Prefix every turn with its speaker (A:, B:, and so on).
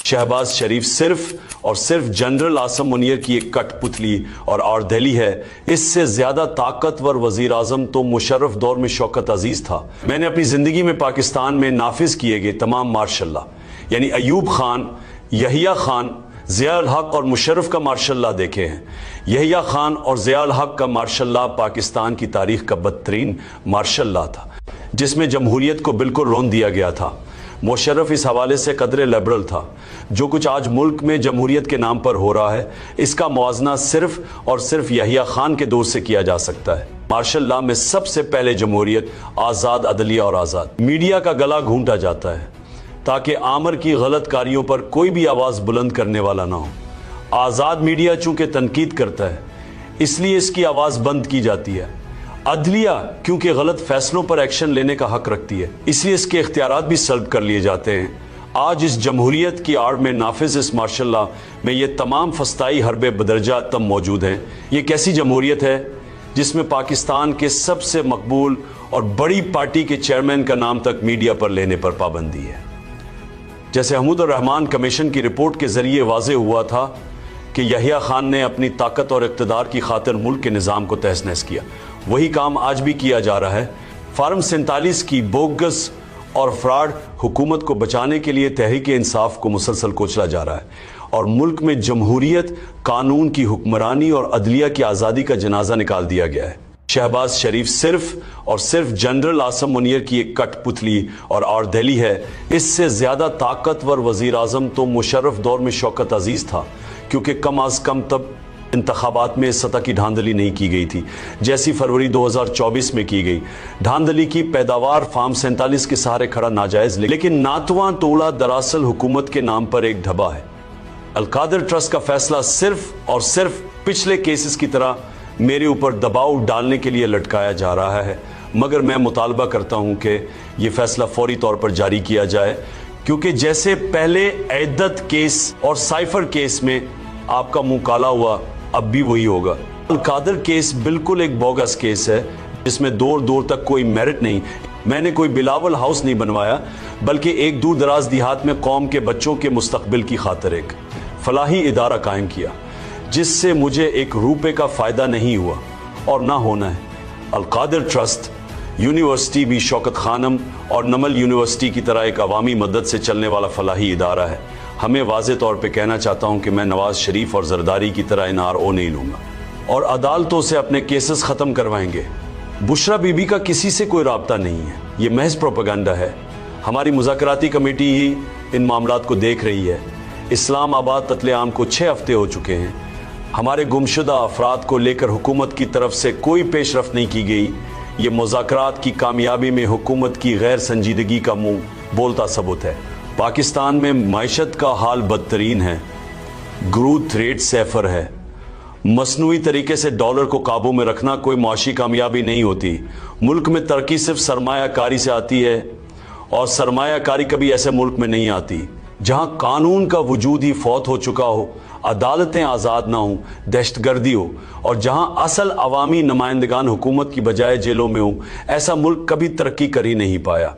A: शहबाज शरीफ सिर्फ और सिर्फ जनरल आसम मुनीर की एक कठपुतली और दहली है। इससे ज्यादा ताकतवर वजीर आजम तो मुशर्रफ दौर में शौकत अजीज था। मैंने अपनी जिंदगी में पाकिस्तान में नाफिज किए गए तमाम मार्शल लॉ यानी अयूब खान, यहिया खान, ज़िया उल हक और मुशर्रफ का मार्शल लॉ देखे हैं। यहिया खान और ज़िया उल हक का मार्शल लॉ पाकिस्तान की तारीख का बदतरीन मार्शल लॉ था, जिसमें जमहूरियत को बिल्कुल रौंद दिया गया था। मुशर्रफ इस हवाले से कदरे लिबरल था। जो कुछ आज मुल्क में जमहूरियत के नाम पर हो रहा है, इसका मुआवजा सिर्फ और सिर्फ यहिया खान के दौर से किया जा सकता है। मार्शल लॉ में सबसे पहले जमहूरियत, आज़ाद अदलिया और आज़ाद मीडिया का गला घूंटा जाता है ताकि आमर की गलत कारियों पर कोई भी आवाज़ बुलंद करने वाला ना हो। आज़ाद मीडिया चूँकि तनकीद करता है, इसलिए इसकी आवाज़ बंद की जाती है। अदलिया क्योंकि गलत फैसलों पर एक्शन लेने का हक रखती है, इसलिए इसके इख्तियारात भी सल्ब कर लिए जाते हैं। आज इस जमहूरियत की आड़ में नाफिज इस मार्शल लॉ में ये तमाम फस्ताई हरबे बदरजा तब मौजूद हैं। ये कैसी जमहूरियत है जिसमें पाकिस्तान के सबसे मकबूल और बड़ी पार्टी के चेयरमैन का नाम तक मीडिया पर लेने पर पाबंदी है। जैसे हमीदुर रहमान कमीशन की रिपोर्ट के जरिए वाज़े हुआ था कि यहिया खान ने अपनी ताकत और इक़्तिदार की खातिर मुल्क के निज़ाम को तहस नहस किया, वही काम आज भी किया जा रहा है। फार्म 47 की बोगस और फ्रॉड हुकूमत को बचाने के लिए तहरीक इंसाफ को मुसलसल कोचला जा रहा है और मुल्क में जमहूरियत, कानून की हुक्मरानी और अदलिया की आज़ादी का जनाजा निकाल दिया गया है। शहबाज शरीफ सिर्फ और सिर्फ जनरल आसम मुनीर की एक कठपुतली और दहली है। इससे ज़्यादा ताकतवर वजीर आजम तो मुशर्रफ दौर में शौकत अजीज था, क्योंकि कम अज़ कम तब इंतखाबात में इस सतह की धांधली नहीं की गई थी जैसी फरवरी 2024 में की गई। धांधली की पैदावार फार्म 47 के सहारे खड़ा नाजायज, लेकिन नातवां तोड़ा दरअसल हुकूमत के नाम पर एक ढबा है। अलकादिर ट्रस्ट का फैसला सिर्फ और सिर्फ पिछले केसेस की तरह मेरे ऊपर दबाव डालने के लिए लटकाया जा रहा है, मगर मैं मुतालबा करता हूं कि यह फैसला फौरी तौर पर जारी किया जाए, क्योंकि जैसे पहले इद्दत केस और साइफर केस में आपका मुंह काला हुआ, अब भी वही होगा। अलकादिर केस बिल्कुल एक बोगस केस है जिसमें दूर दूर तक कोई मेरिट नहीं। मैंने कोई बिलावल हाउस नहीं बनवाया, बल्कि एक दूर दराज देहात में कौम के बच्चों के मुस्तकबिल की खातिर एक फलाही इदारा कायम किया, जिससे मुझे एक रुपए का फ़ायदा नहीं हुआ और ना होना है। अलकादिर ट्रस्ट यूनिवर्सिटी भी शौकत खानम और नमल यूनिवर्सिटी की तरह एक अवामी मदद से चलने वाला फलाही इदारा है। हमें वाज़े तौर पे कहना चाहता हूँ कि मैं नवाज शरीफ और जरदारी की तरह NRO नहीं लूँगा और अदालतों से अपने केसेस ख़त्म करवाएंगे। बुशरा बीबी का किसी से कोई राब्ता नहीं है, ये महज प्रोपेगेंडा है। हमारी मुज़ाकराती कमेटी ही इन मामलात को देख रही है। इस्लामाबाद कत्लेआम को 6 हफ्ते हो चुके हैं। हमारे गुमशुदा अफराद को लेकर हुकूमत की तरफ से कोई पेशरफ्त नहीं की गई। ये मुज़ाकरात की कामयाबी में हुकूमत की गैर संजीदगी का मुंह बोलता सबूत है। पाकिस्तान में माइशत का हाल बदतरीन है, ग्रोथ रेट सैफर है। मसनूई तरीके से डॉलर को काबू में रखना कोई मुआशी कामयाबी नहीं होती। मुल्क में तरक्की सिर्फ सरमायाकारी से आती है और सरमायाकारी कभी ऐसे मुल्क में नहीं आती जहां कानून का वजूद ही फौत हो चुका हो, अदालतें आज़ाद ना हो, दहशतगर्दी हो और जहां असल अवामी नुमाइंदगान हुकूमत की बजाय जेलों में हो। ऐसा मुल्क कभी तरक्की कर ही नहीं पाया।